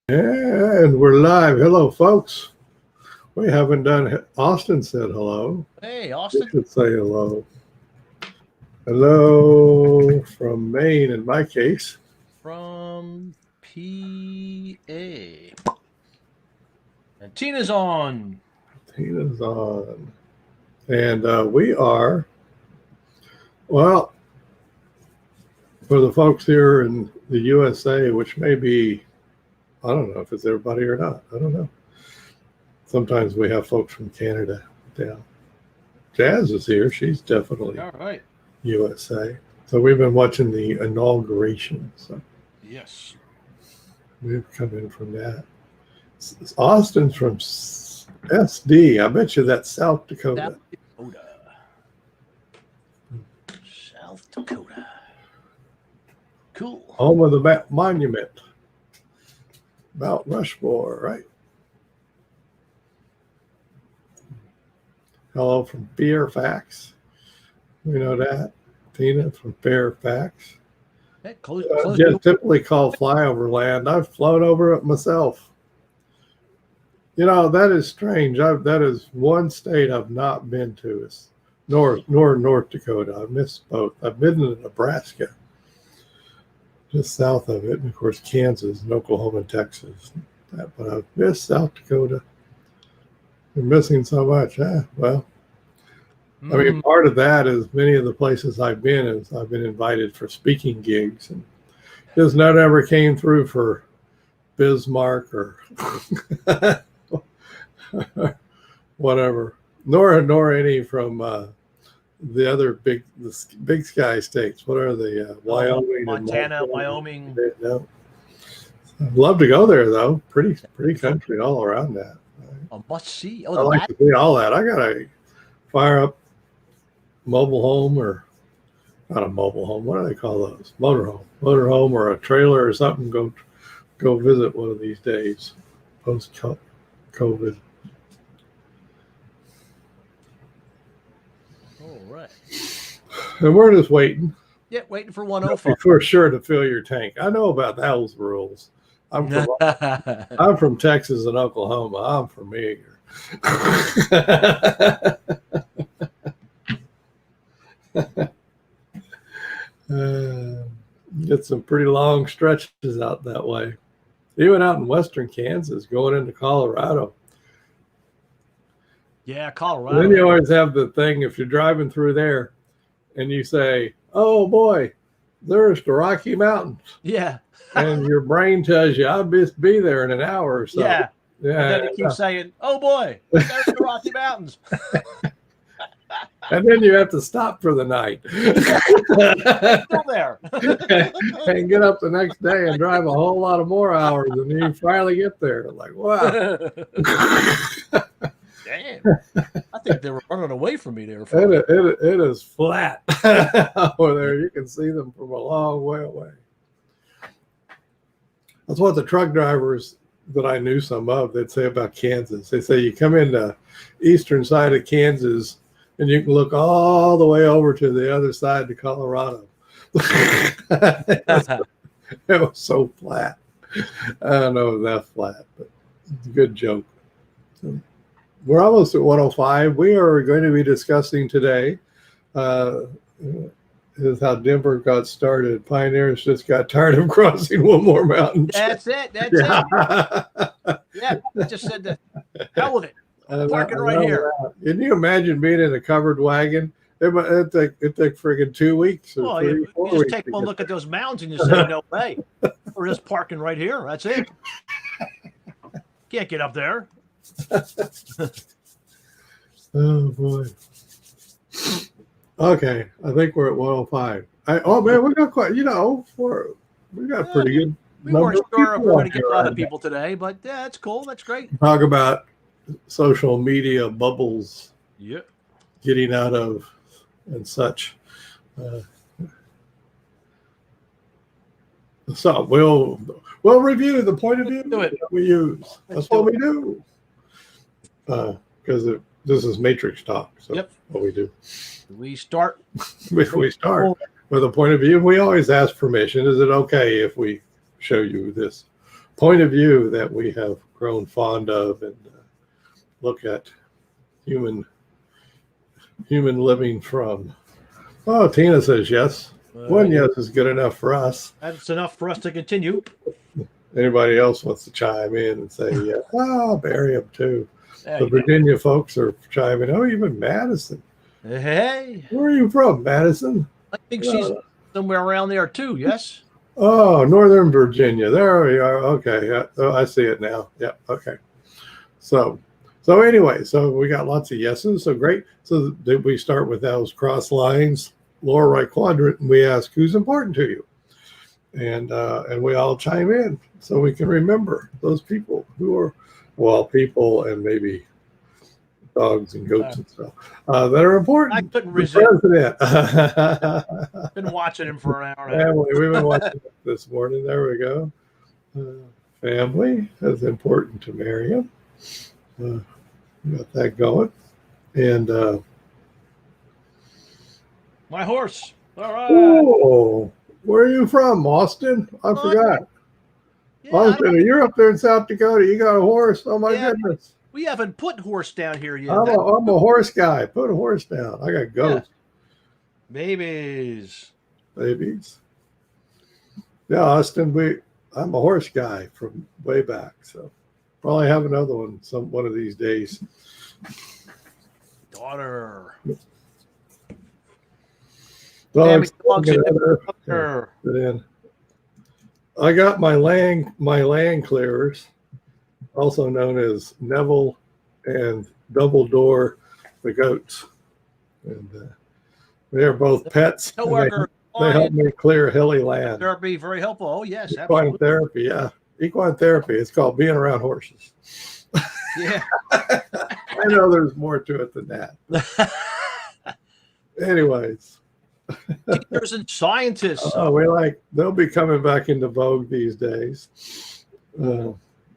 And we're live. Hello, folks. We haven't done. Austin said hello. Hey, You Austin. should say hello. Hello from Maine, in my case. From PA. And Tina's on. Tina's on. And we are, well, for the folks here in the USA, which may be, I don't know if it's everybody or not. I don't know. Sometimes we have folks from Canada down. Jazz is here. She's definitely All right. USA. So we've been watching the inauguration. So Yes. we've come in from that. Austin's from SD. I bet you that's South Dakota. South Dakota. Cool. Home of the monument. Mount Rushmore, right? Hello from Fairfax. We know that. Tina from Fairfax. Hey, close Just typically called flyover land. I've flown over it myself. You know, that is strange. That is one state I've not been to. Is North Dakota. I missed both. I've been to Nebraska, just south of it, and of course Kansas and Oklahoma and Texas. But I've missed South Dakota. We're missing so much. Well, I mean, part of that is many of the places I've been is I've been invited for speaking gigs, and just none ever came through for Bismarck or whatever, nor any from the other big sky states. What are they? Wyoming, Montana, Wyoming. No. I'd love to go there though. Pretty country all around that. A must see. I like to see all that. I gotta fire up mobile home, or not a mobile home. What do they call those? Motorhome, or a trailer or something. Go visit one of these days, post COVID. All right. And we're just waiting. Yeah, waiting for 105. For sure to fill your tank. I know about those rules. I'm from Texas and Oklahoma. I'm from here. Get some pretty long stretches out that way. Even out in western Kansas, going into Colorado. Yeah, Colorado. Then you always have the thing, if you're driving through there and you say, oh boy, there's the Rocky Mountains. Yeah. And your brain tells you, I'll just be there in an hour or so. Yeah. Yeah. And then you keep saying, oh boy, there's the Rocky Mountains. And then you have to stop for the night. Still there. And get up the next day and drive a whole lot of more hours, and then you finally get there. Like, wow. Damn. I think they were running away from me there. It is flat over there. You can see them from a long way away. That's what the truck drivers that I knew some of, they'd say about Kansas. They say you come into eastern side of Kansas and you can look all the way over to the other side to Colorado. It was so flat. I don't know if that's flat, but it's a good joke. So we're almost at 105. We are going to be discussing today is how Denver got started. Pioneers just got tired of crossing one more mountain. That's it. Yeah, I just said that. Hell with it. Parking right here. Can you imagine being in a covered wagon? It'd take friggin' 2 weeks. Well, you just take one look at those mountains and you say, no way. We're just parking right here. That's it. Can't get up there. Oh, boy. Okay, I think we're at 105. Oh, man, we got quite, we got pretty good. We weren't sure if we were going to get a lot of people today, but yeah, that's cool. That's great. Talk about social media bubbles. Yep. Getting out of and such. So we'll review the point of view that we use. That's what we do. Because this is Matrix talk. So yep. What we do. We start with a point of view. We always ask permission. Is it okay if we show you this point of view that we have grown fond of, and look at human living from. Oh, Tina says yes. One yes is good enough for us. That's enough for us to continue. Anybody else wants to chime in and say yes? Oh, Barium too. There The you go. Virginia folks are chiming. Oh, even Madison. Hey, Where are you from, Madison? I think she's somewhere around there too. Yes. Oh, Northern Virginia. There we are. Okay. Yeah. Oh, I see it now. Yeah. Okay. So anyway, so we got lots of yeses. So great. So did we start with those cross lines, lower right quadrant, and we ask who's important to you, and we all chime in so we can remember those people who are, well, people and maybe dogs and goats and stuff that are important. I couldn't The resist. president. Been watching him for an hour and a half. Family. We've been watching it this morning. There we go. Family is important to Miriam. Got that going. And My horse. All right. oh, where are you from, Austin? I forgot. Yeah, I Austin, don't- you're up there in South Dakota. You got a horse? Oh my Yeah. goodness. we haven't put horse down here yet. I'm a horse guy. Put a horse down. I got goats, Babies. babies. Yeah, Austin, I'm a horse guy from way back. So probably have another one one of these days. Daughter. Dogs, dogs in another- Then I got my land clearers, also known as Neville and Dumbledore the goats, and they're both pets. And Coworker. they help me clear hilly land. Therapy, very helpful. Oh yes, Equine absolutely. therapy, yeah, equine therapy. It's called being around horses. Yeah. I know there's more to it than that. Anyways. Teachers and scientists. They'll be coming back into vogue these days.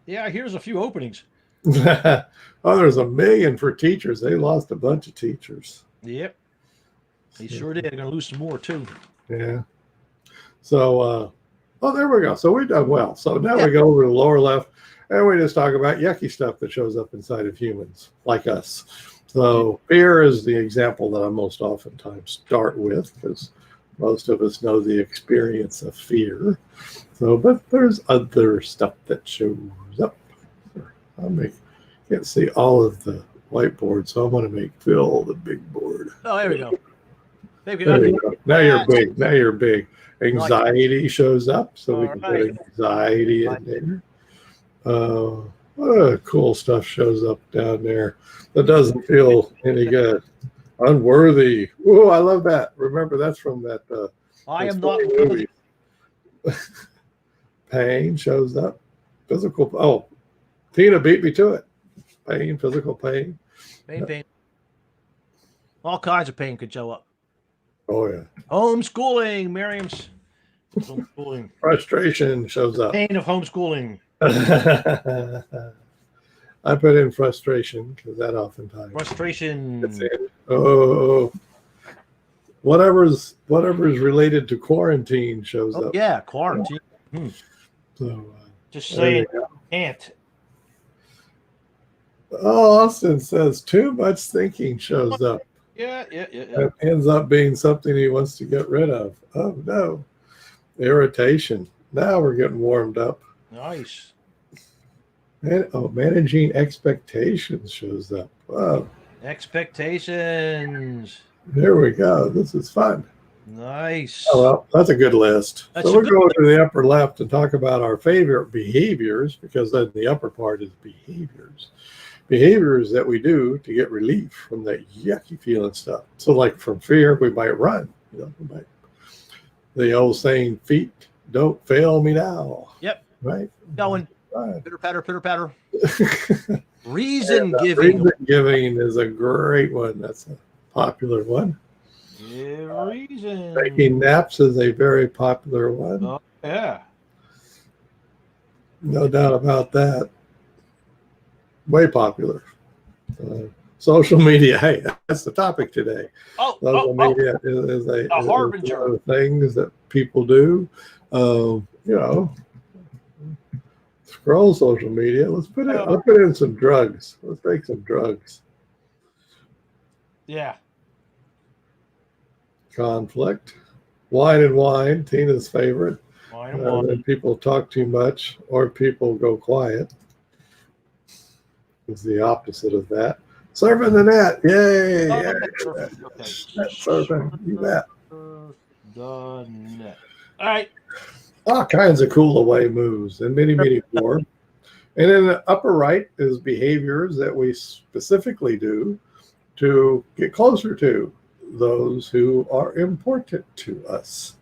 Yeah, here's a few openings. Oh, there's 1 million for teachers. They lost a bunch of teachers. Yep. They sure did. They're going to lose some more too. Yeah. So, there we go. So we've done well. So now we go over to the lower left and we just talk about yucky stuff that shows up inside of humans like us. So fear is the example that I most oftentimes start with because most of us know the experience of fear. So, but there's other stuff that shows up. Can't see all of the whiteboard, so I'm going to make Phil the big board. Oh, there we go. Maybe There you go. Now you're big. Now you're big. Anxiety shows up, so we can put anxiety in there. Cool stuff shows up down there that doesn't feel any good. Unworthy. Oh, I love that. Remember, that's from that. I am that not movie. Pain shows up. Physical. Oh, Tina beat me to it. Pain, physical pain. pain. All kinds of pain could show up. Oh yeah. Homeschooling, Miriam's homeschooling. Frustration shows up. Pain of homeschooling. I put in frustration because that oftentimes. Frustration. That's it. Oh, whatever's related to quarantine shows Oh, up. yeah, quarantine. So Just there saying, we go. can't. Oh, Austin says too much thinking shows up. Yeah. It ends up being something he wants to get rid of. Oh no, irritation. Now we're getting warmed up. Nice. Managing expectations shows up. Wow. Expectations. There we go. This is fun. Nice. Oh, well, that's a good list. That's So a we'll good go to the upper left and talk about our favorite behaviors, because then the upper part is behaviors. Behaviors that we do to get relief from that yucky feeling stuff. So like from fear, we might run. The old saying, feet don't fail me now. Yep. Right? Going. Right. Pitter patter. Reason And, giving. reason giving is a great one. That's a popular one. Yeah, reason. Taking naps is a very popular one. Oh, yeah. No doubt about that. Way popular. Social media. Hey, that's the topic today. Social media is a harbinger one of the things that people do. Scroll social media. Let's put in some drugs. Let's take some drugs. Yeah. Conflict. Wine and wine. Tina's favorite. Wine and wine. When people talk too much or people go quiet. It's the opposite of that. Surfing the net. Yay. Oh, Yay. perfect. Okay. Net surfing. You bet. The net. All right. All kinds of cool away moves and many, many more. And in the upper right is behaviors that we specifically do to get closer to those who are important to us.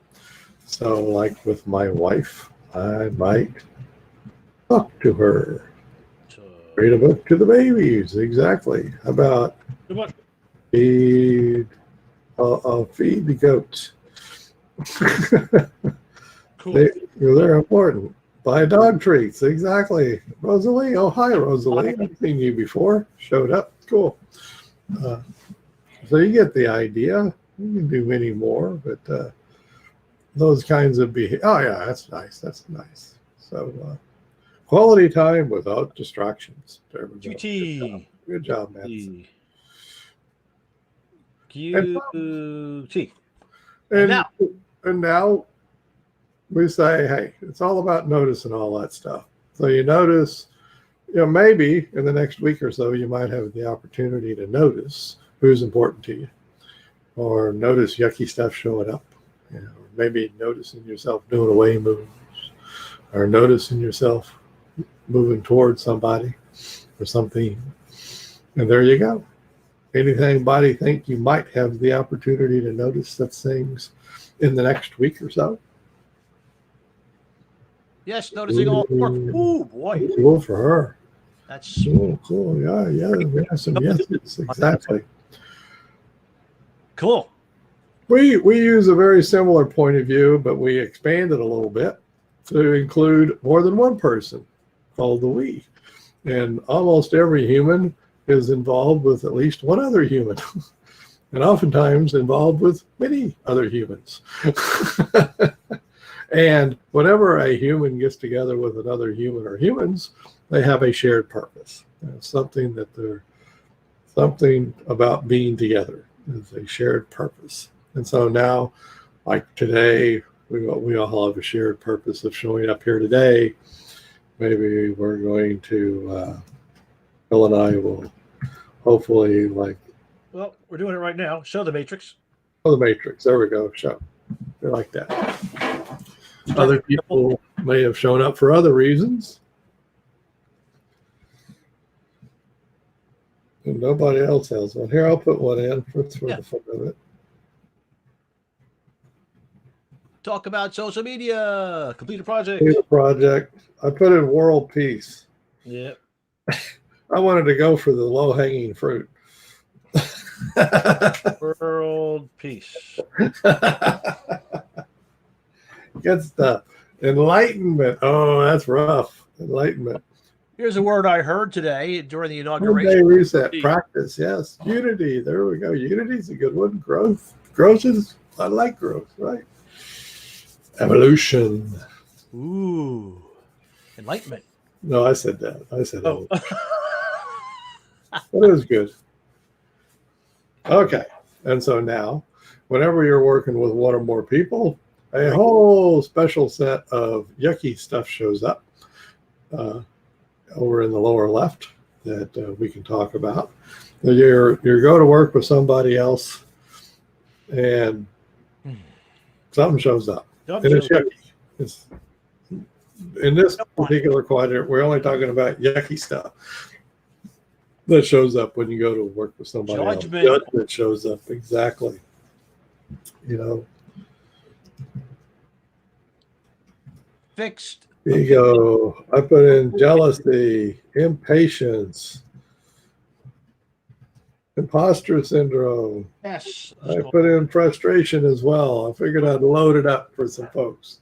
So like with my wife, I might talk to her. Read a book to the babies. Exactly. How about feed the goats? Cool. They're important. Buy dog treats. Exactly. Rosalie. Oh, hi, Rosalie. I've seen you before. Showed up. Cool. So you get the idea. You can do many more, but those kinds of behavior. Oh, yeah, that's nice. That's nice. So quality time without distractions. There we go. QT. Good job, man. QT. And now we say, hey, it's all about noticing all that stuff. So you notice, maybe in the next week or so, you might have the opportunity to notice who's important to you, or notice yucky stuff showing up, maybe noticing yourself doing away moves, or noticing yourself moving towards somebody or something. And there you go. Anybody think you might have the opportunity to notice such things in the next week or so? Yes, noticing all four. Ooh, boy. Cool for her. That's cool. Yeah. Some yeses. Exactly. Cool. We use a very similar point of view, but we expand it a little bit to include more than one person, called the we. And almost every human is involved with at least one other human, and oftentimes involved with many other humans. And whenever a human gets together with another human or humans, they have a shared purpose. Something about being together is a shared purpose. And so now, like today, we all have a shared purpose of showing up here today. Maybe we're going to, Bill and I will hopefully well, we're doing it right now. Show the matrix. Oh, the matrix. There we go. Show. They're like that. Other people may have shown up for other reasons. And nobody else has one. Here, I'll put one in for the fun of it. Talk about social media. Complete a project. I put in world peace. Yep. I wanted to go for the low-hanging fruit. World peace. Good stuff. Enlightenment. Oh, that's rough. Enlightenment. Here's a word I heard today during the inauguration. One-day reset. Practice. Yes. Unity. There we go. Unity is a good one. Growth. I like growth, right? Evolution. Ooh. Enlightenment. No, I said that. Oh. That is good. Okay. And so now, whenever you're working with one or more people, a whole special set of yucky stuff shows up over in the lower left that we can talk about. You go to work with somebody else and something shows up. And it's yucky. In this particular quadrant, we're only talking about yucky stuff that shows up when you go to work with somebody else. Judgment shows up. Exactly. Fixed. Ego. I put in jealousy, impatience, imposter syndrome. Yes. I put in frustration as well. I figured I'd load it up for some folks.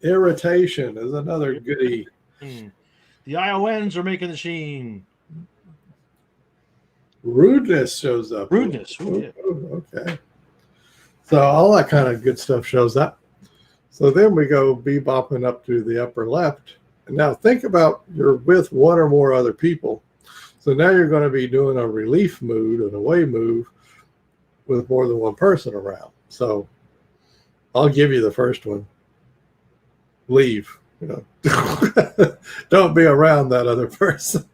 Irritation is another goodie. The IONs are making the sheen. Rudeness shows up. Rudeness. Okay. So all that kind of good stuff shows up. So then we go bebopping up to the upper left, now think about you're with one or more other people. So now you're going to be doing a relief mood, an away move with more than one person around. So I'll give you the first one. Leave, don't be around that other person.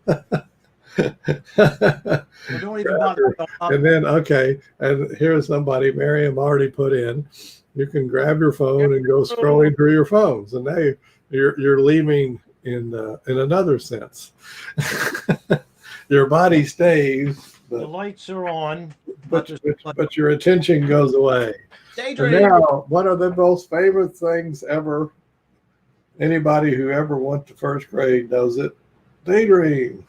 Don't even bother. And then, okay, and here's somebody Miriam already put in. You can grab your phone and go scrolling through your phones, and now you're leaving in another sense. Your body stays, The lights are on, but your attention goes away. And now, one of the most favorite things ever. Anybody who ever went to first grade knows it. Daydream.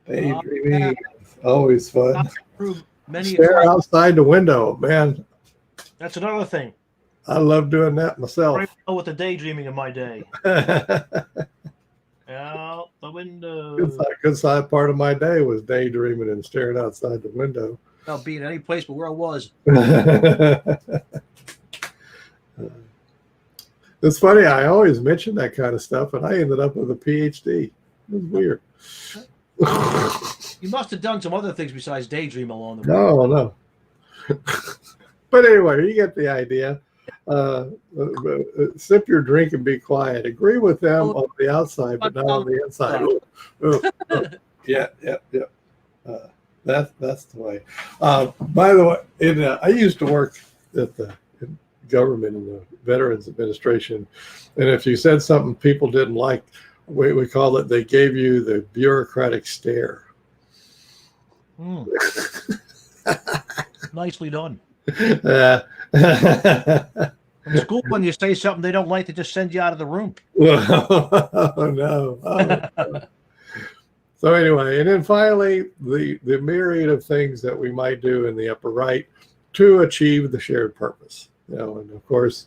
Daydreaming, always fun. Stare outside the window, man. That's another thing. I love doing that myself. I know with the daydreaming of my day. Out the window. Good side part of my day was daydreaming and staring outside the window. Not being any place but where I was. It's funny. I always mention that kind of stuff, and I ended up with a PhD. It was weird. You must have done some other things besides daydream along the way. No. But anyway, you get the idea. Sip your drink and be quiet. Agree with them on the outside, but not on the inside. Yeah. That's the way. By the way, I used to work at the government in the Veterans Administration, and if you said something people didn't like, we call it, they gave you the bureaucratic stare. Nicely done. In school, when you say something they don't like, they just send you out of the room. Oh, no. So anyway, and then finally, the myriad of things that we might do in the upper right to achieve the shared purpose. And of course,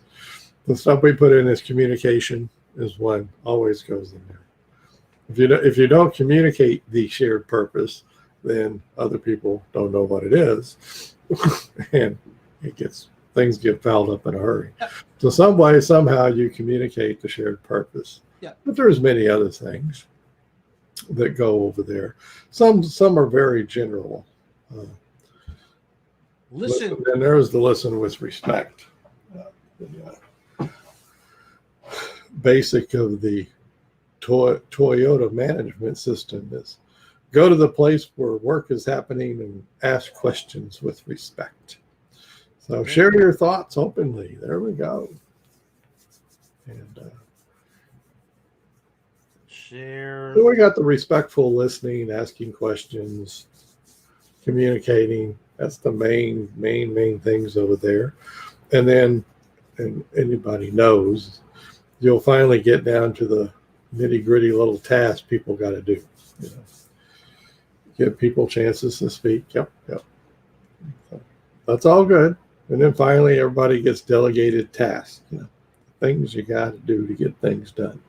the stuff we put in as communication is one always goes in there. If you don't communicate the shared purpose, then other people don't know what it is, and things get fouled up in a hurry. So some way, somehow, you communicate the shared purpose. Yeah. But there's many other things that go over there. Some are very general. Listen. And there's the listen with respect. Basic of the Toyota management system is go to the place where work is happening and ask questions with respect. So share your thoughts openly. There we go. And share. So we got the respectful listening, asking questions, communicating. That's the main things over there. And then, and anybody knows, you'll finally get down to the nitty-gritty little tasks people got to do. Give people chances to speak. Yep. So that's all good. And then finally, everybody gets delegated tasks. Things you got to do to get things done.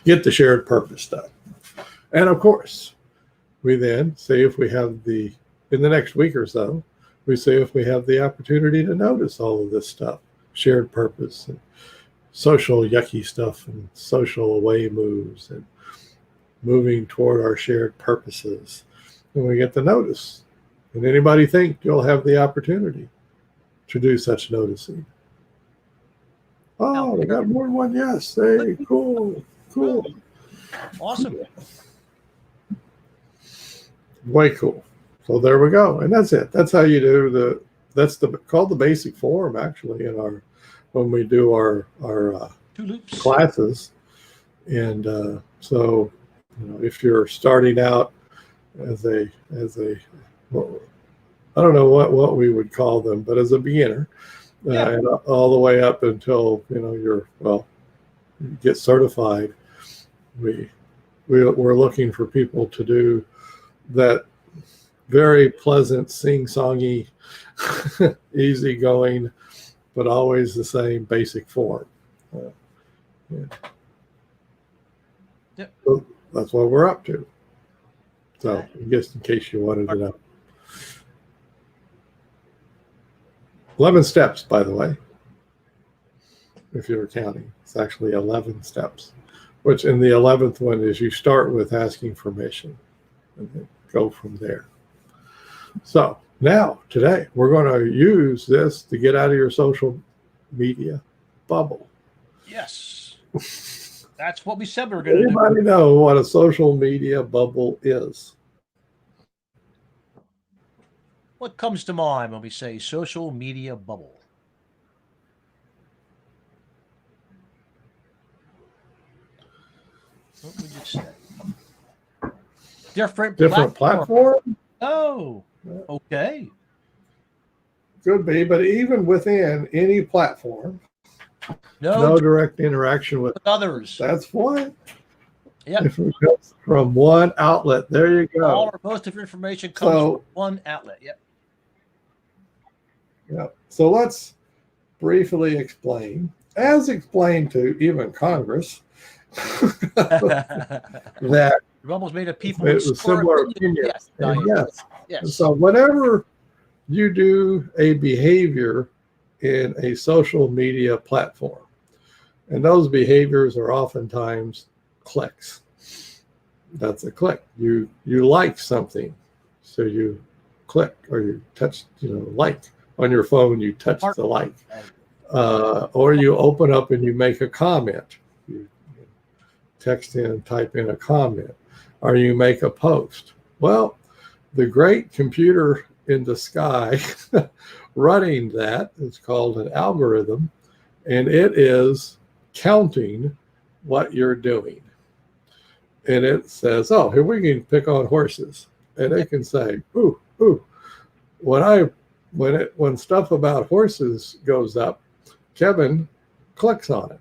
Get the shared purpose done. And of course, we then see if we have in the next week or so, we see if we have the opportunity to notice all of this stuff, shared purpose and social yucky stuff and social away moves and moving toward our shared purposes. And we get the notice. And anybody think you'll have the opportunity to do such noticing? Oh, we got more than one yes. Hey, cool. Awesome. Way cool. So there we go. And that's it. That's how you do called the basic form, actually, when we do our two loops classes. And so if you're starting out as a I don't know what we would call them, but as a beginner, and all the way up until you get certified, we're looking for people to do that very pleasant, sing-songy, easygoing, but always the same basic form. So that's what we're up to. So, just in case you wanted to know. 11 steps, by the way. If you were counting, it's actually 11 steps. which in the 11th one is you start with asking permission and then go from there. So now today we're going to use this to get out of your social media bubble. Yes. That's what we said we were going to do. Anybody know what a social media bubble is? What comes to mind when we say social media bubble? What would you say? Different platform? Oh, okay. Could be, but even within any platform, no direct interaction with others. That's one. Yeah. If it comes from one outlet, there you go. All or most of your information comes from one outlet. Yep. Yeah. So let's briefly explain, as explained to even Congress, that You've almost made a people it was similar opinion. Yes. Yes. And so whenever you do a behavior in a social media platform, and those behaviors are oftentimes clicks. That's a click. You like something, so you click, or you touch, like on your phone, you touch the like, or you open up and you make a comment. You text in, type in a comment, or you make a post. Well, the great computer in the sky running that is called an algorithm, and it is counting what you're doing. And it says, oh, here we can pick on horses. And it can say, ooh, when stuff about horses goes up, Kevin clicks on it.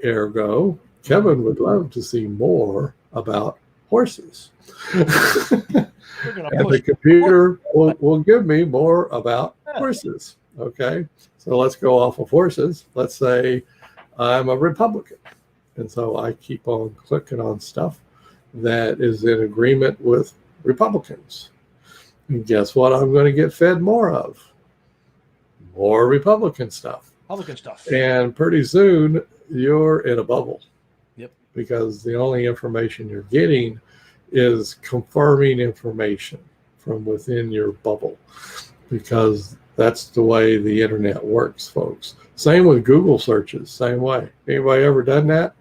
Ergo, Kevin would love to see more about horses. And the computer will give me more about horses. Okay, so let's go off of horses. Let's say I'm a Republican. And so I keep on clicking on stuff that is in agreement with Republicans. And guess what I'm going to get fed more of? More Republican stuff. Republican stuff. And pretty soon you're in a bubble. Yep. Because the only information you're getting is confirming information from within your bubble. Because that's the way the internet works, folks. Same with Google searches, same way. Anybody ever done that?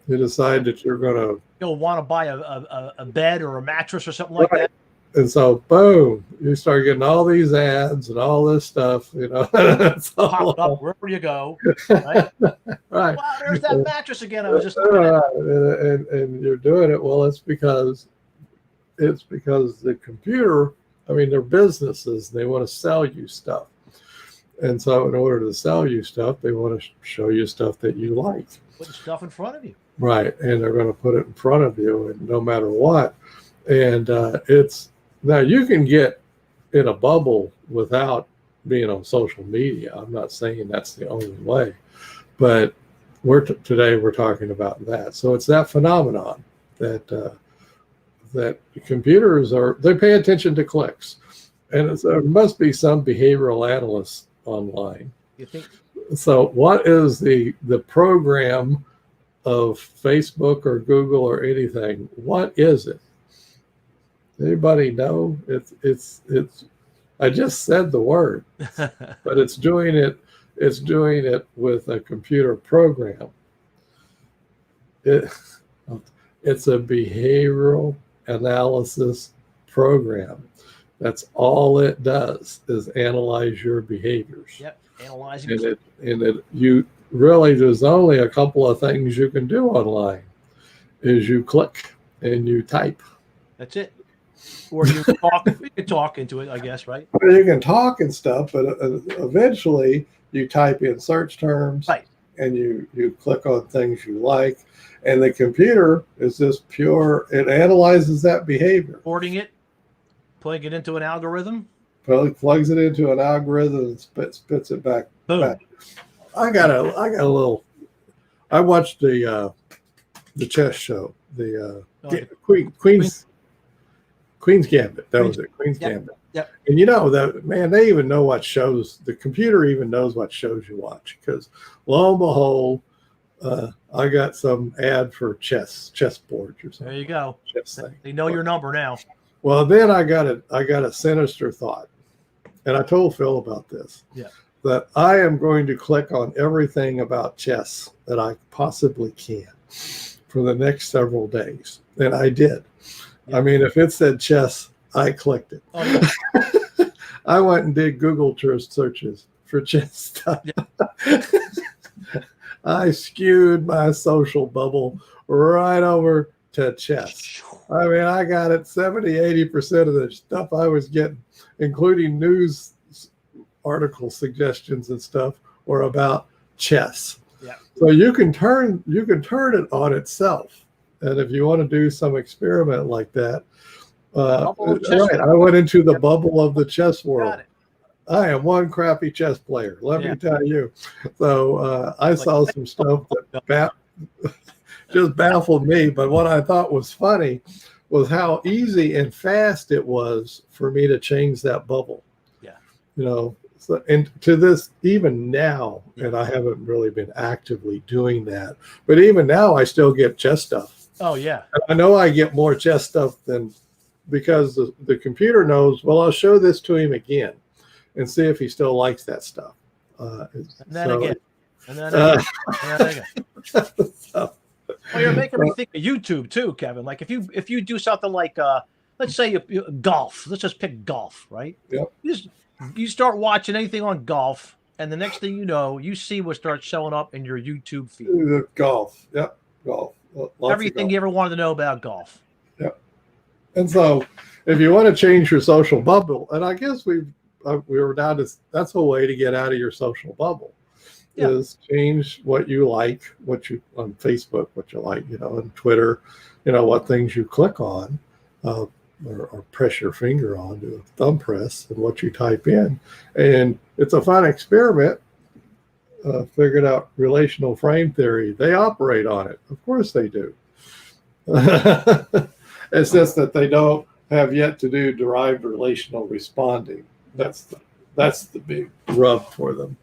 You decide that you'll want to buy a bed or a mattress or something like that. And so, boom, you start getting all these ads and all this stuff, Pop up wherever you go. Right. Right. Wow, there's that mattress again. I was just and you're doing it. Well, it's because the computer, they're businesses. They want to sell you stuff. And so in order to sell you stuff, they want to show you stuff that you like. Put the stuff in front of you. Right. And they're going to put it in front of you, and no matter what. And now you can get in a bubble without being on social media. I'm not saying that's the only way, but today we're talking about that. So it's that phenomenon that computers they pay attention to clicks, and there must be some behavioral analysts online. You think? So what is the program of Facebook or Google or anything? What is it? Anybody know? It's I just said the word, but it's doing it with a computer program. It's a behavioral analysis program. That's all it does, is analyze your behaviors. Yep, analyzing. There's only a couple of things you can do online. Is you click and you type. That's it. Or you can talk into it, I guess, right? You can talk and stuff, but eventually you type in search terms, right, and you click on things you like, and the computer is just pure. It analyzes that behavior, recording it, plug it into an algorithm. Plugs it into an algorithm and spits it back. Boom. Back. I got a little. I watched the chess show, Queen's Gambit. That was it. Queen's Gambit. Yep. And they even know what shows. The computer even knows what shows you watch, because lo and behold, I got some ad for chessboards or There something. you go. Chess thing. They know your number now. Well, then I got a sinister thought, and I told Phil about this. Yeah. That I am going to click on everything about chess that I possibly can for the next several days, and I did. Yeah. I mean, if it said chess, I clicked it. Oh, yeah. I went and did Google searches for chess stuff. Yeah. I skewed my social bubble right over to chess. I mean, I got it 70-80% of the stuff I was getting, including news article suggestions and stuff, were about chess. Yeah. So you can turn it on itself. And if you want to do some experiment like that, right, I went into the bubble of the chess world. Got it. I am one crappy chess player, let me tell you. So I saw some stuff that just baffled me. But what I thought was funny was how easy and fast it was for me to change that bubble. Yeah. You know, so, and to this, even now, and I haven't really been actively doing that, but even now I still get chess stuff. Oh, yeah. And I know I get more chess stuff than, because the computer knows, well, I'll show this to him again and see if he still likes that stuff. And then again. And then again. And then again. So, well, you're making me think of YouTube too, Kevin. Like if you do something like let's say golf. Let's just pick golf, right? Yep. You start watching anything on golf, and the next thing you know, you see what starts showing up in your YouTube feed. Golf. Yep. Golf. Lots Everything golf. you ever wanted to know about golf. Yep. And so if you want to change your social bubble, and I guess we were down to, that's a way to get out of your social bubble. Yeah. Is change what you like, what you on Facebook, what you like, and Twitter, what things you click on, or press your finger on, do a thumb press, and what you type in. And it's a fun experiment. Figured out relational frame theory. They operate on it. Of course they do. It's just that they don't have yet to do derived relational responding. That's the big rub for them.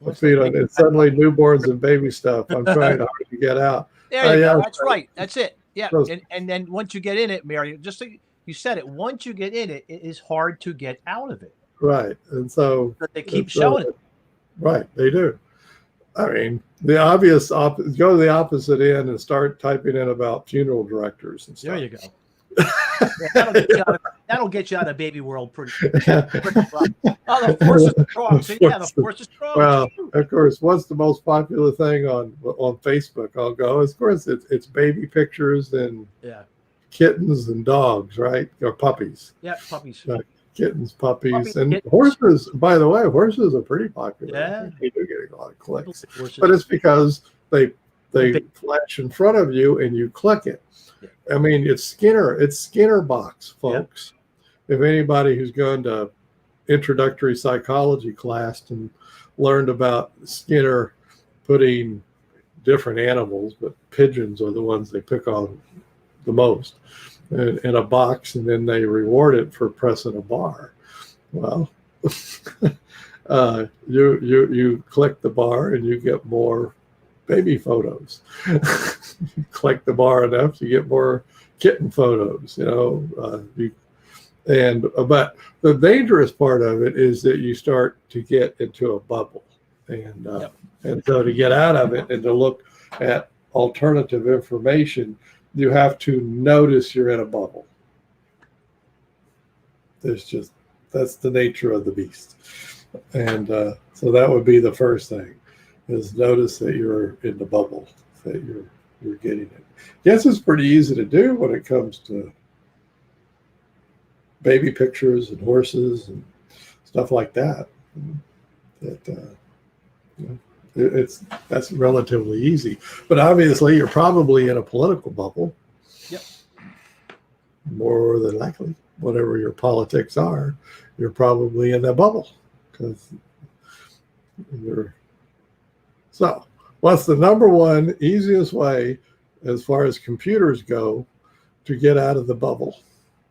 It's suddenly newborns and baby stuff. I'm trying hard to get out. There you go. That's right. That's it. Yeah. And then once you get in it, Mary, just like you said it, once you get in it, it is hard to get out of it. Right. And so. But they keep showing it. Right. They do. I mean, the obvious go to the opposite end and start typing in about funeral directors and stuff. There you go. That'll get you out of baby world pretty well. Oh, the force is strong. So yeah, the force is strong. Well, of course, what's the most popular thing on Facebook? I'll go. Of course, it's baby pictures and kittens and dogs, right? Or puppies. Yeah, puppies. Kittens, puppies, and kittens. Horses. By the way, horses are pretty popular. Yeah, they do get a lot of clicks, but it's because they flash in front of you and you click it. I mean, it's Skinner box, folks. Yeah. If anybody who's gone to introductory psychology class and learned about Skinner putting different animals, but pigeons are the ones they pick on the most, in a box, and then they reward it for pressing a bar. Well, you click the bar and you get more baby photos. You click the bar enough, you get more kitten photos, but the dangerous part of it is that you start to get into a bubble, and so to get out of it and to look at alternative information, you have to notice you're in a bubble. That's the nature of the beast. And so that would be the first thing, is notice that you're in the bubble, that you're getting it. Yes, it's pretty easy to do when it comes to baby pictures and horses and stuff like that. That's relatively easy. But obviously, you're probably in a political bubble. Yep. More than likely, whatever your politics are, you're probably in that bubble, because So, what's the number one easiest way, as far as computers go, to get out of the bubble?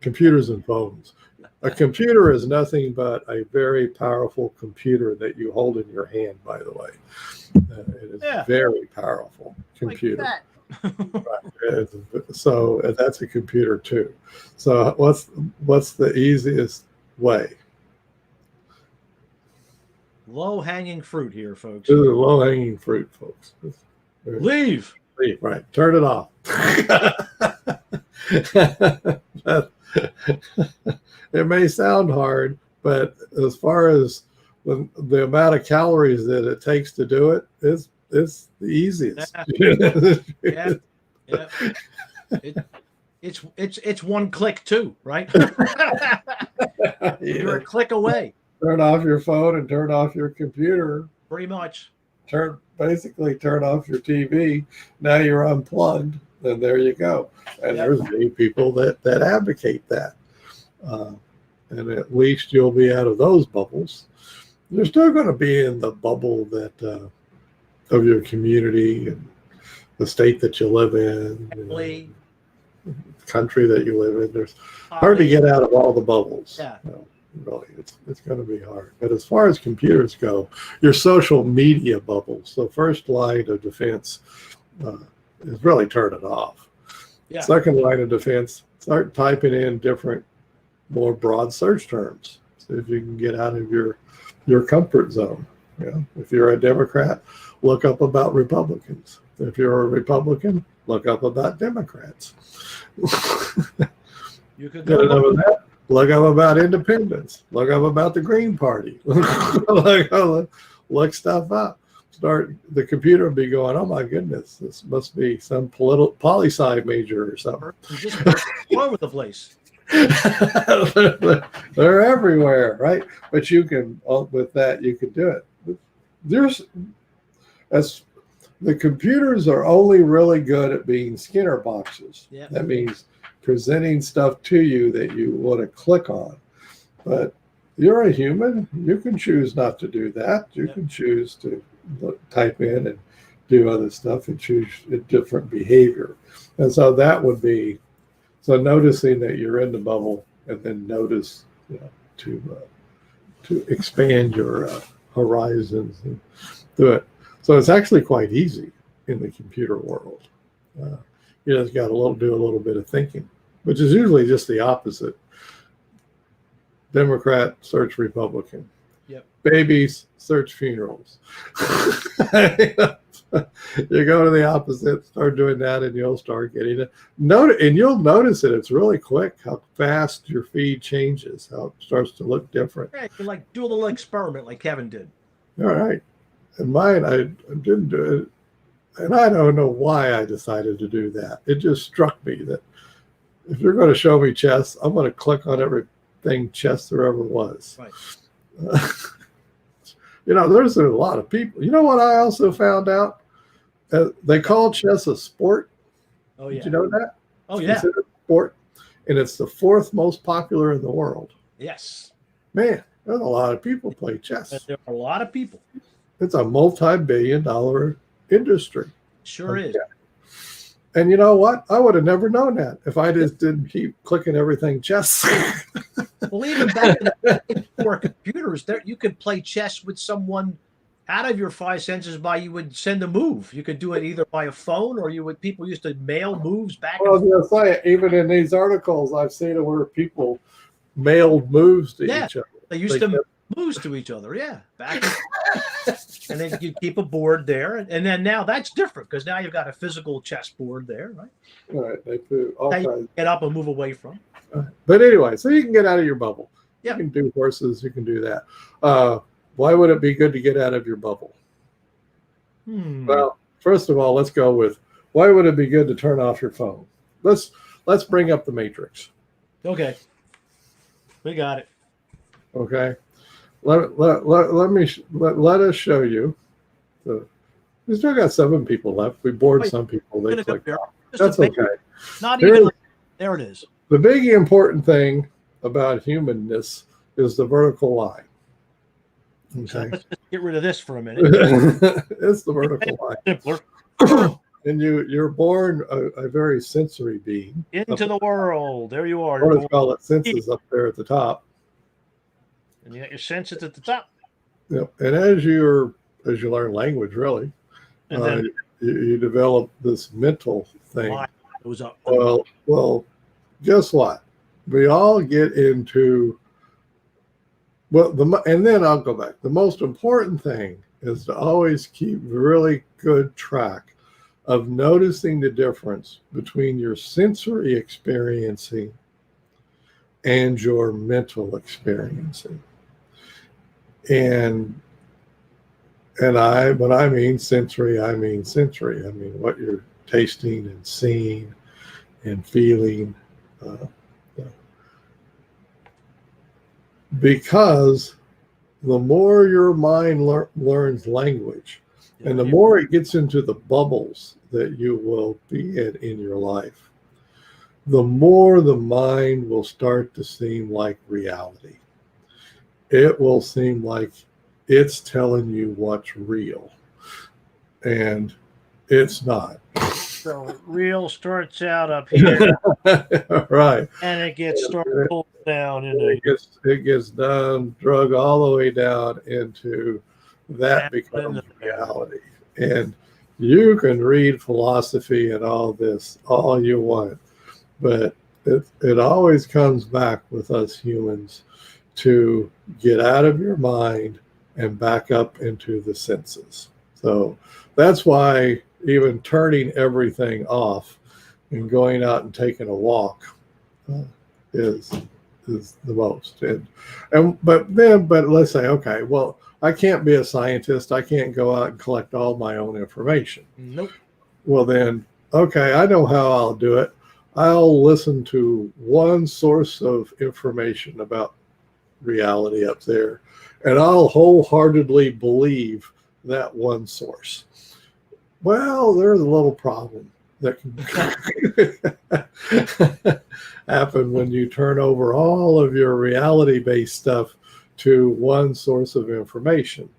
Computers and phones. A computer is nothing but a very powerful computer that you hold in your hand, by the way. It is very powerful computer. Like that. So that's a computer too. So what's the easiest way? Low-hanging fruit here, folks. This is low-hanging fruit, folks. Leave. Right. Turn it off. It may sound hard, but as far as the amount of calories that it takes to do it, it's the easiest. Yeah. It's one click too, right? You're a click away. Turn off your phone and turn off your computer. Pretty much. Basically turn off your TV. Now you're unplugged, and there you go. And there's many people that advocate that. And at least you'll be out of those bubbles. You're still going to be in the bubble that of your community and the state that you live in, the country that you live in. There's hard to get out of all the bubbles. Yeah. Really, it's going to be hard. But as far as computers go, your social media bubble. So first line of defense is really turn it off. Yeah. Second line of defense, start typing in different, more broad search terms. So if you can get out of your comfort zone. If you're a Democrat, look up about Republicans. If you're a Republican, look up about Democrats. You could go. Look up about independence. Look up about the Green Party. Look stuff up. The computer will be going, oh my goodness, this must be some poli-sci major or something. Just all over the place. They're everywhere, right? But you can, with that, you can do it. The computers are only really good at being Skinner boxes. Yep. That means presenting stuff to you that you want to click on. But you're a human. You can choose not to do that. You can choose to type in and do other stuff and choose a different behavior. And so that would be, noticing that you're in the bubble, and then notice to expand your horizons and do it. So it's actually quite easy in the computer world. You just got to do a little bit of thinking, which is usually just the opposite. Democrat, search Republican. Yep. Babies, search funerals. You go to the opposite, start doing that, and you'll start getting it. And you'll notice it. It's really quick how fast your feed changes, how it starts to look different. Yeah, you can do a little experiment like Kevin did. All right. And mine, I didn't do it. And I don't know why I decided to do that. It just struck me that if you're going to show me chess, I'm going to click on everything chess there ever was. Right. There's a lot of people. You know what I also found out? They call chess a sport. Oh, yeah. Did you know that? Oh, it's yeah. Considered a sport. And it's the fourth most popular in the world. Yes. Man, there's a lot of people play chess. There are a lot of people. It's a multi-billion-dollar industry. Sure is. And you know what? I would have never known that if I just didn't keep clicking everything chess. Well, even back in the day before computers, you could play chess with someone out of your five senses you would send a move. You could do it either by a phone or people used to mail moves back. Well, I was going to say, even in these articles, I've seen it where people mailed moves to each other. They used to moves to each other. Yeah. And then you keep a board there. And then now that's different because now you've got a physical chessboard there, right? Right. They put all kinds. You get up and move away from. But anyway, so you can get out of your bubble. Yeah. You can do horses. You can do that. Why would it be good to get out of your bubble? Well, first of all, let's go with why would it be good to turn off your phone? Let's bring up the Matrix. Okay. We got it. Okay. Let us show you. We still got 7 people left. We bored some people. They clicked off. That's okay. Not even there it is. The big important thing about humanness is the vertical line. Okay. Let's just get rid of this for a minute. It's the vertical line. Simpler. and you're born a very sensory being. Into the world. There you are. Or You're let's call it senses up there at the top. and you got your senses at the top. Yep. And as you learn language, really, And then you develop this mental thing. mind goes up. Well, guess what? We all get into and then I'll go back. The most important thing is to always keep really good track of noticing the difference between your sensory experiencing and your mental experiencing. And when I mean sensory, I mean sensory. I mean what you're tasting and seeing and feeling. Because the more your mind learns language, and the more it gets into the bubbles that you will be in your life, the more the mind will start to seem like reality. It will seem like it's telling you what's real, and it's not. So real starts out up here, Right, and it gets started pulled down it gets done, drug all the way down into that becomes reality. And you can read philosophy and all this all you want, but it always comes back with us humans to get out of your mind and back up into the senses. So that's why even turning everything off and going out and taking a walk is the most. But let's say, okay, well, I can't be a scientist. I can't go out and collect all my own information. Nope. Well then, okay, I know how I'll do it. I'll listen to one source of information about reality up there, and I'll wholeheartedly believe that one source. Well, there's a little problem that can happen when you turn over all of your reality-based stuff to one source of information.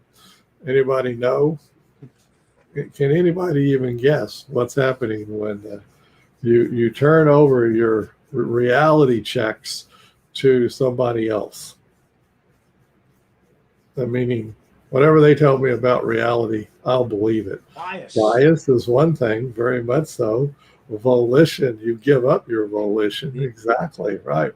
Anybody know? Can anybody even guess what's happening when you turn over your reality checks to somebody else? Meaning, whatever they tell me about reality, I'll believe it. Bias is one thing, very much so. Volition, you give up your volition. Exactly, right.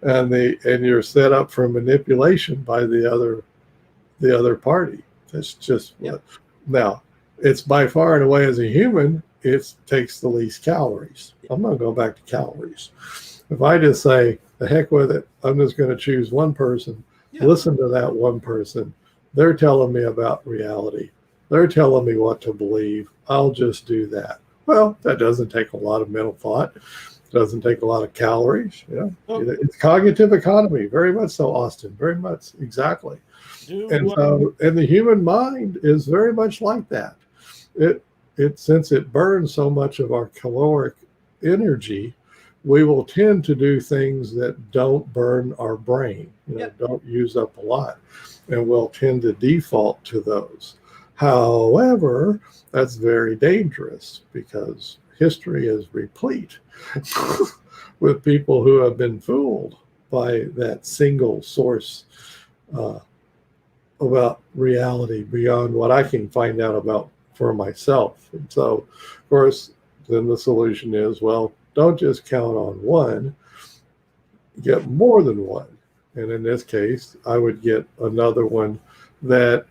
And you're set up for manipulation by the other party. That's just what. Now, it's by far and away, as a human, it takes the least calories. I'm going to go back to calories. If I just say, the heck with it, I'm just going to choose one person, listen to that one person. They're telling me about reality. They're telling me what to believe. I'll just do that. Well, that doesn't take a lot of mental thought. Doesn't take a lot of calories. It's cognitive economy, very much so, Austin. Very much, exactly. And the human mind is very much like that. It since it burns so much of our caloric energy, we will tend to do things that don't burn our brain. Don't use up a lot, and we'll tend to default to those. However, that's very dangerous because history is replete with people who have been fooled by that single source about reality beyond what I can find out about for myself. And so, of course, then the solution is, well, don't just count on one, get more than one. And in this case, I would get another one that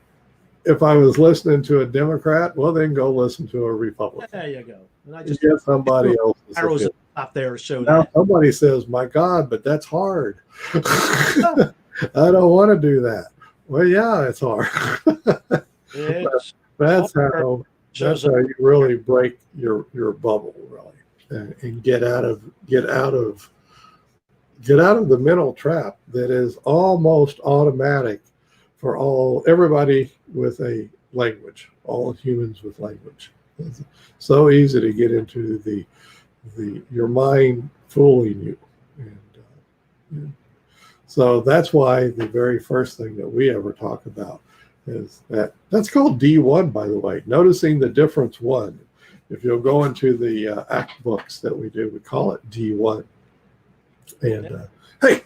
if I was listening to a Democrat, well, then go listen to a Republican. There you go. And I just get somebody else's arrows up there so now somebody says, my God, but that's hard. I don't want to do that. Well, yeah, it's hard. That's how you really break your bubble, really, and get out of the mental trap that is almost automatic for everybody with a language, all humans with language. It's so easy to get into your mind fooling you, and so that's why the very first thing that we ever talk about is that's called D1, by the way, noticing the difference one. if you'll go into the act books that we do, we call it D1. And hey,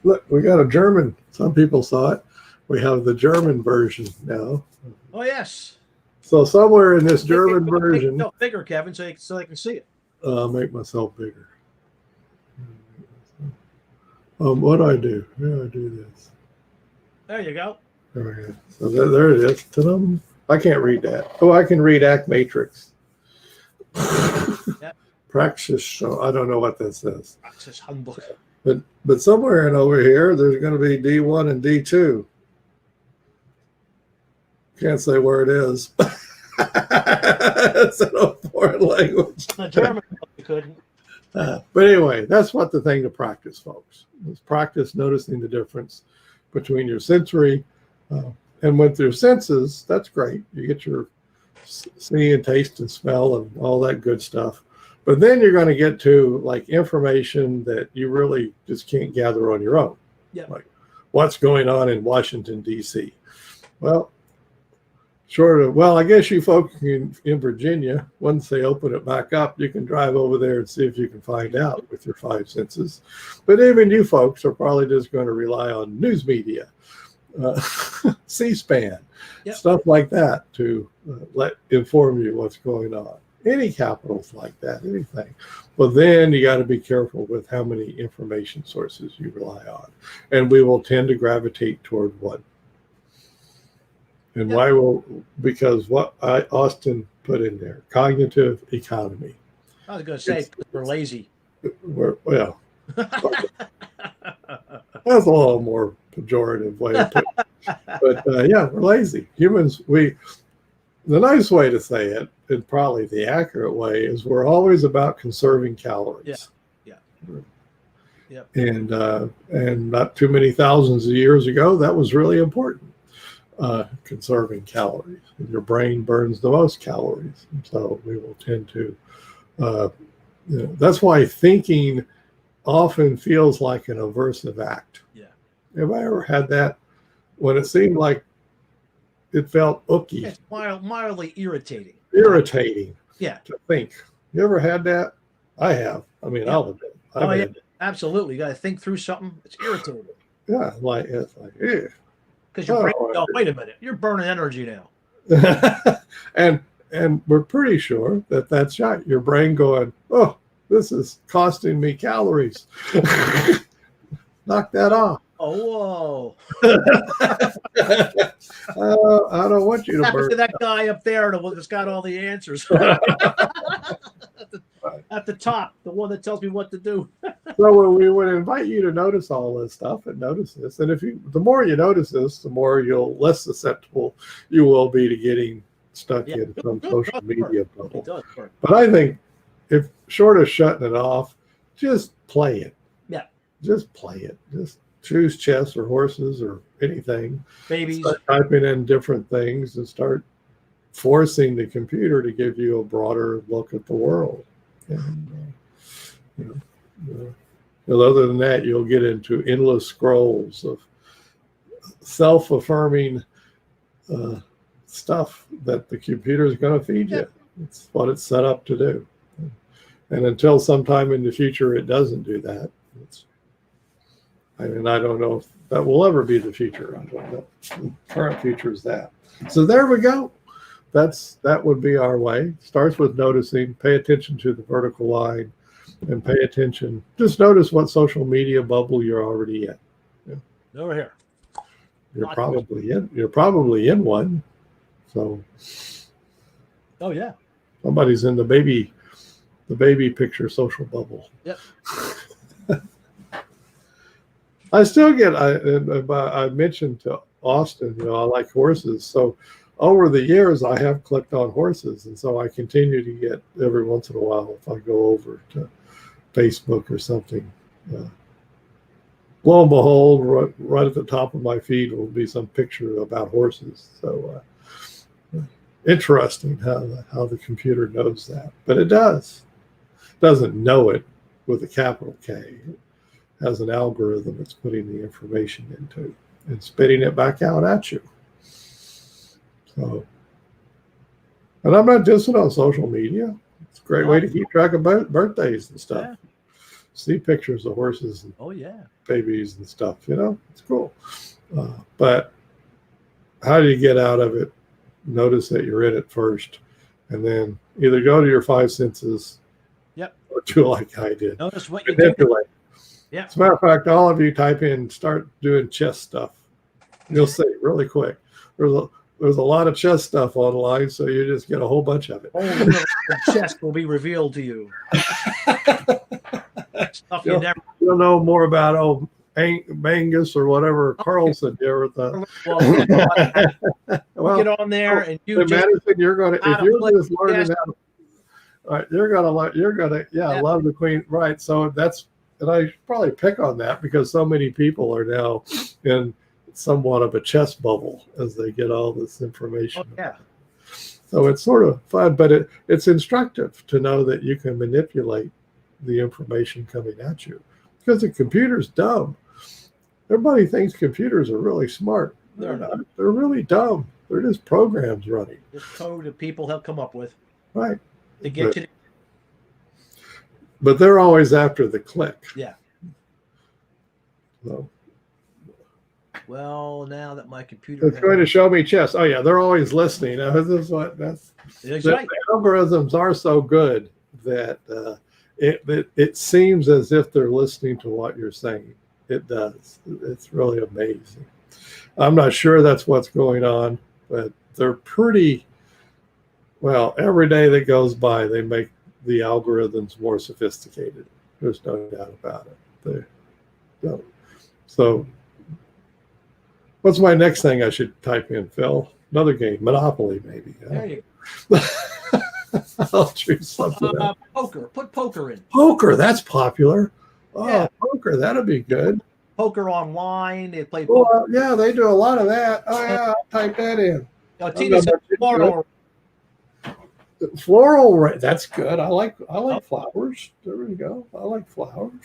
look, we got a German. Some people saw it. We have the German version now. Oh yes. So somewhere in this German version, no bigger, Kevin, so they can see it. Make myself bigger. What do I do? How do I do this? There you go. There we go. So there it is. Ta-dum. I can't read that. Oh, I can read Act Matrix. Yep. Praxis. So I don't know what that says. Praxis Handbook. But somewhere in over here, there's going to be D1 and D2. Can't say where it is. It's in a foreign language. The German you couldn't. But anyway, that's what the thing to practice, folks. Is practice noticing the difference between your sensory and with your senses. That's great. You get your see and taste and smell and all that good stuff. But then you're going to get to like information that you really just can't gather on your own. Yeah. Like what's going on in Washington, D.C. Well, I guess you folks in Virginia, once they open it back up, you can drive over there and see if you can find out with your five senses. But even you folks are probably just going to rely on news media, C-SPAN, Yep. stuff like that to inform you what's going on. Any capitals like that, anything. But then you got to be careful with how many information sources you rely on. And we will tend to gravitate toward one. And why because what Austin put in there, cognitive economy. I was going to say we're lazy. Well, that's a little more pejorative way to put it. But yeah, we're lazy. Humans, the nice way to say it, and probably the accurate way, is we're always about conserving calories. Yeah. And not too many thousands of years ago, that was really important. Conserving calories. And your brain burns the most calories. And so we will tend to, that's why thinking often feels like an aversive act. Yeah. Have I ever had that when it seemed like it felt ooky? It's mildly irritating. Irritating. Yeah. To think. You ever had that? I have. I mean, I'll admit. Yeah. Absolutely. You got to think through something. It's irritating. Yeah. It's like, ew. Because your brain, wait a minute, you're burning energy now. and we're pretty sure that that's right. Your brain going, oh, this is costing me calories. Knock that off. Oh, whoa. I don't want you to burn. To that guy up there that's got all the answers. At the top, the one that tells me what to do. So we would invite you to notice all this stuff and notice this. And the more you notice this, the more less susceptible you will be to getting stuck in some social media bubble. But I think if short of shutting it off, just play it. Yeah. Just play it. Just choose chess or horses or anything. Babies. Start typing in different things and start forcing the computer to give you a broader look at the world. And, other than that, you'll get into endless scrolls of self-affirming stuff that the computer is going to feed you. It's what it's set up to do. And until sometime in the future it doesn't do that, I don't know if that will ever be the future. I don't know. The current future is that. So there we go. That would be our way. Starts with noticing, pay attention to the vertical line, and pay attention. Just notice what social media bubble you're already in. Yeah. Over here. You're probably in one. So. Oh yeah. Somebody's in the baby picture social bubble. Yep. I still get. I mentioned to Austin, I like horses, so. Over the years, I have clicked on horses, and so I continue to get every once in a while if I go over to Facebook or something. Lo and behold, right at the top of my feed will be some picture about horses. So interesting how the computer knows that, but it does. It doesn't know it with a capital K. It has an algorithm it's putting the information into and spitting it back out at you. So And I'm not dissing on social media. It's a great way to keep track of birthdays and stuff. Yeah. See pictures of horses and Oh yeah. babies and stuff. It's cool. But how do you get out of it? Notice that you're in it first, and then either go to your five senses, Yep, or do like I did. notice what you do. Manipulate. Yeah. As a matter of fact, all of you type in, start doing chess stuff. You'll see really quick. There's a lot of chess stuff online, so you just get a whole bunch of it. The chest will be revealed to you. Stuff you never. You'll know more about Mangus or whatever Carlson did with the. Well, get on there and you just Madison, you're gonna if you're just learning chess. how to, all right, you're gonna love the Queen, right? So and I should probably pick on that because so many people are now in somewhat of a chess bubble as they get all this information. Oh, yeah. So it's sort of fun, but it's instructive to know that you can manipulate the information coming at you because the computer's dumb. Everybody thinks computers are really smart. They're not. They're really dumb. They're just programs running. Just code that people have come up with. Right. To get to. But they're always after the click. Yeah. So. Well, now that my computer It's going to show me chess. Oh yeah, they're always listening. Now, this is what that's. That's the, right. the algorithms are so good that it seems as if they're listening to what you're saying. It does. It's really amazing. I'm not sure that's what's going on, but they're pretty. Well, every day that goes by, they make the algorithms more sophisticated. There's no doubt about it. So. What's my next thing I should type in, Phil? Another game, Monopoly, maybe. There you go. I'll choose something else. Poker. Put poker in. Poker, that's popular. Oh, Yeah. Poker, that'd be good. Poker online. They play poker. Well, yeah, they do a lot of that. Oh, yeah, I'll type that in. Tina said floral. Floral, that's good. I like flowers. There we go. I like flowers.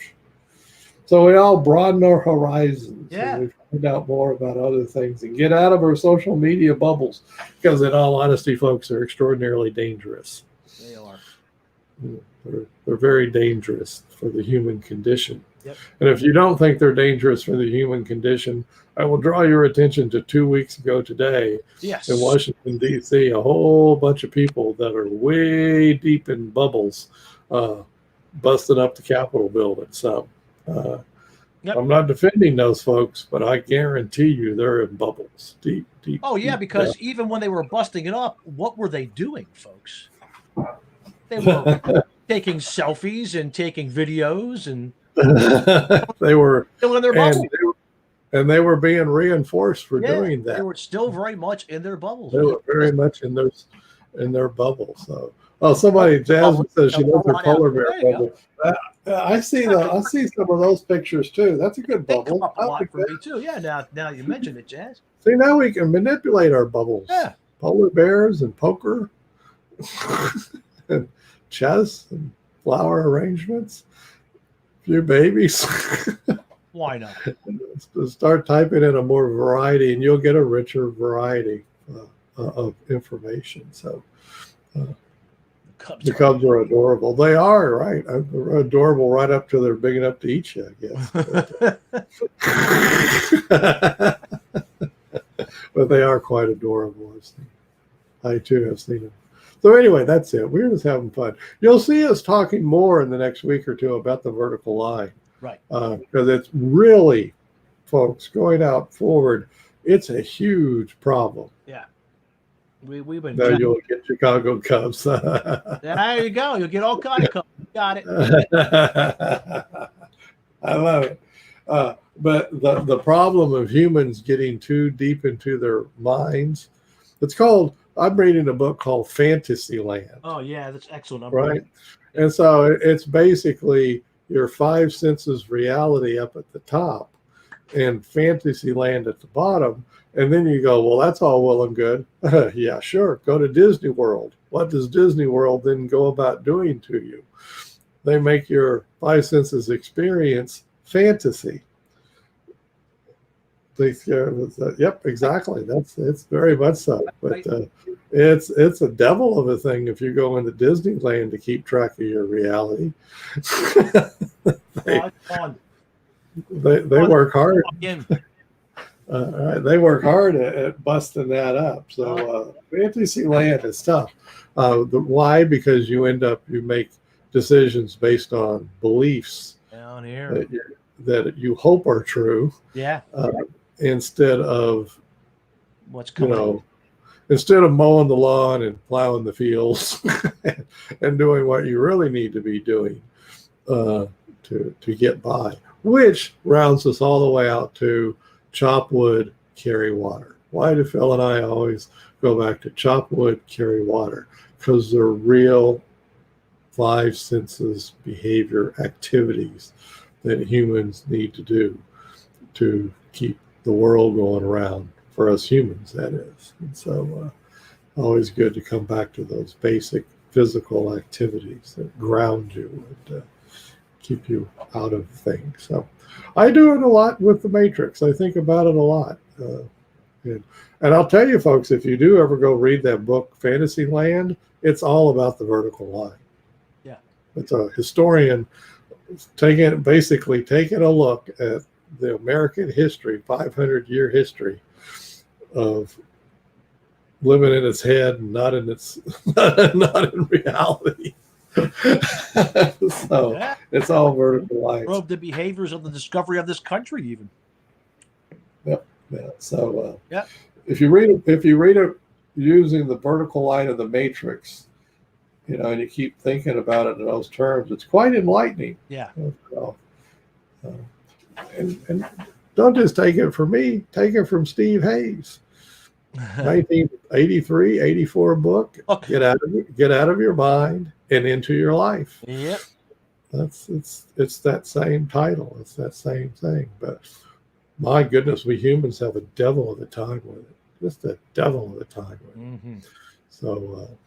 So we all broaden our horizons. Yeah. And we find out more about other things and get out of our social media bubbles. Because in all honesty, folks, they're extraordinarily dangerous. They are. They're very dangerous for the human condition. Yep. And if you don't think they're dangerous for the human condition, I will draw your attention to 2 weeks ago today Yes. in Washington, D.C., a whole bunch of people that are way deep in bubbles busting up the Capitol building. So Yep. I'm not defending those folks, but I guarantee you they're in bubbles, deep. Oh yeah, deep because down. even when they were busting it up, what were they doing, folks? They were taking selfies and taking videos and they were still in their bubble. and they were being reinforced for doing that. They were still very much in their bubbles. They were very much in their bubble. So, somebody, Jasmine says she loves her polar bear bubble. I see some of those pictures too. That's a good They bubble. come up a lot for me too. Yeah, now you mentioned it, Jazz. See, now we can manipulate our bubbles. Yeah. Polar bears and poker, and chess and flower arrangements. A few babies. Why not? Start typing in a more variety, and you'll get a richer variety of information. So. The Cubs are adorable. They are, right? They're adorable right up till they're big enough to eat you, I guess. But they are quite adorable. I too have seen them. So anyway, that's it. We're just having fun. You'll see us talking more in the next week or two about the vertical line. Right. Because it's really, folks, going out forward, it's a huge problem. Yeah. We've been. Now you'll get Chicago Cubs. There you go. You'll get all kinds of Cubs. Got it. I love it. But the problem of humans getting too deep into their minds, I'm reading a book called Fantasyland. Oh yeah, that's excellent. Right. And so it's basically your five senses reality up at the top and Fantasyland at the bottom. And then you go, well, that's all well and good. Yeah, sure. Go to Disney World. What does Disney World then go about doing to you? They make your five senses experience fantasy. takes care of it. Yep, exactly. It's very much so. But it's a devil of a thing if you go into Disneyland to keep track of your reality. they, It's fun. they work hard. Again. They work hard at busting that up. So Fantasyland is tough. Why? Because you make decisions based on beliefs Down here. that you hope are true. Yeah. Instead of What's coming? Instead of mowing the lawn and plowing the fields and doing what you really need to be doing to get by, which rounds us all the way out to chop wood, carry water. Why do Phil and I always go back to chop wood, carry water? Because they're real five senses behavior activities that humans need to do to keep the world going around for us humans, that is. And so always good to come back to those basic physical activities that ground you and keep you out of things. So I do it a lot with the Matrix. I think about it a lot. And I'll tell you, folks, if you do ever go read that book, Fantasyland, it's all about the vertical line. Yeah. It's a historian taking a look at the American history, 500-year history of living in its head and not in reality. So it's all vertical lines. Probe the behaviors of the discovery of this country, even. Yep. Yeah. So yeah. If you read it using the vertical line of the Matrix, and you keep thinking about it in those terms, it's quite enlightening. Yeah. And don't just take it from me, take it from Steve Hayes. 1983, 84 book. Get out of your mind and into your life. Yep. It's that same title. It's that same thing. But my goodness, we humans have a devil of a time with it. Just a devil of a time with it. Mm-hmm. So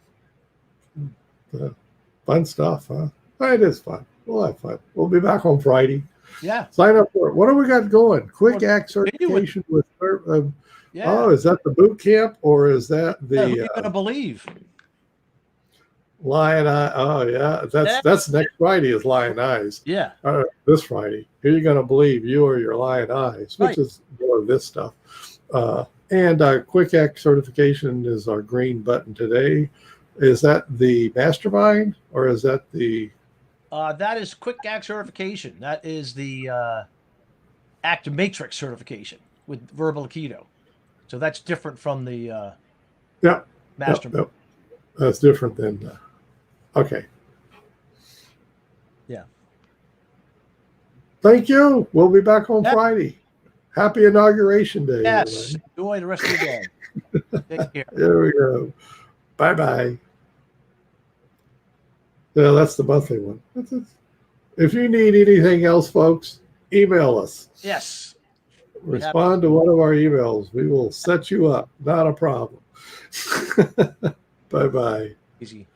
fun stuff, huh? It is fun. We'll have fun. We'll be back on Friday. Yeah. Sign up for it. What do we got going? Quick Act certification with yeah. Oh, is that the boot camp or is that the who you gonna believe? Lion Eye? Oh yeah. That's next Friday is Lion Eyes. Yeah. This Friday. Who are you gonna believe, you or your Lion Eyes, which is more of this stuff. And Quick Act certification is our green button today. Is that the mastermind or is that the that is Quick Act certification. That is the Act Matrix certification with Verbal Aikido. So that's different from the mastermind. Yep. That's different than okay. Yeah. Thank you. We'll be back on Friday. Happy Inauguration Day. Yes. Everybody. Enjoy the rest of the day. Take care. There we go. Bye-bye. Yeah, that's the monthly one. If you need anything else, folks, email us. Yes. Respond to one of our emails. We will set you up. Not a problem. Bye-bye. Easy.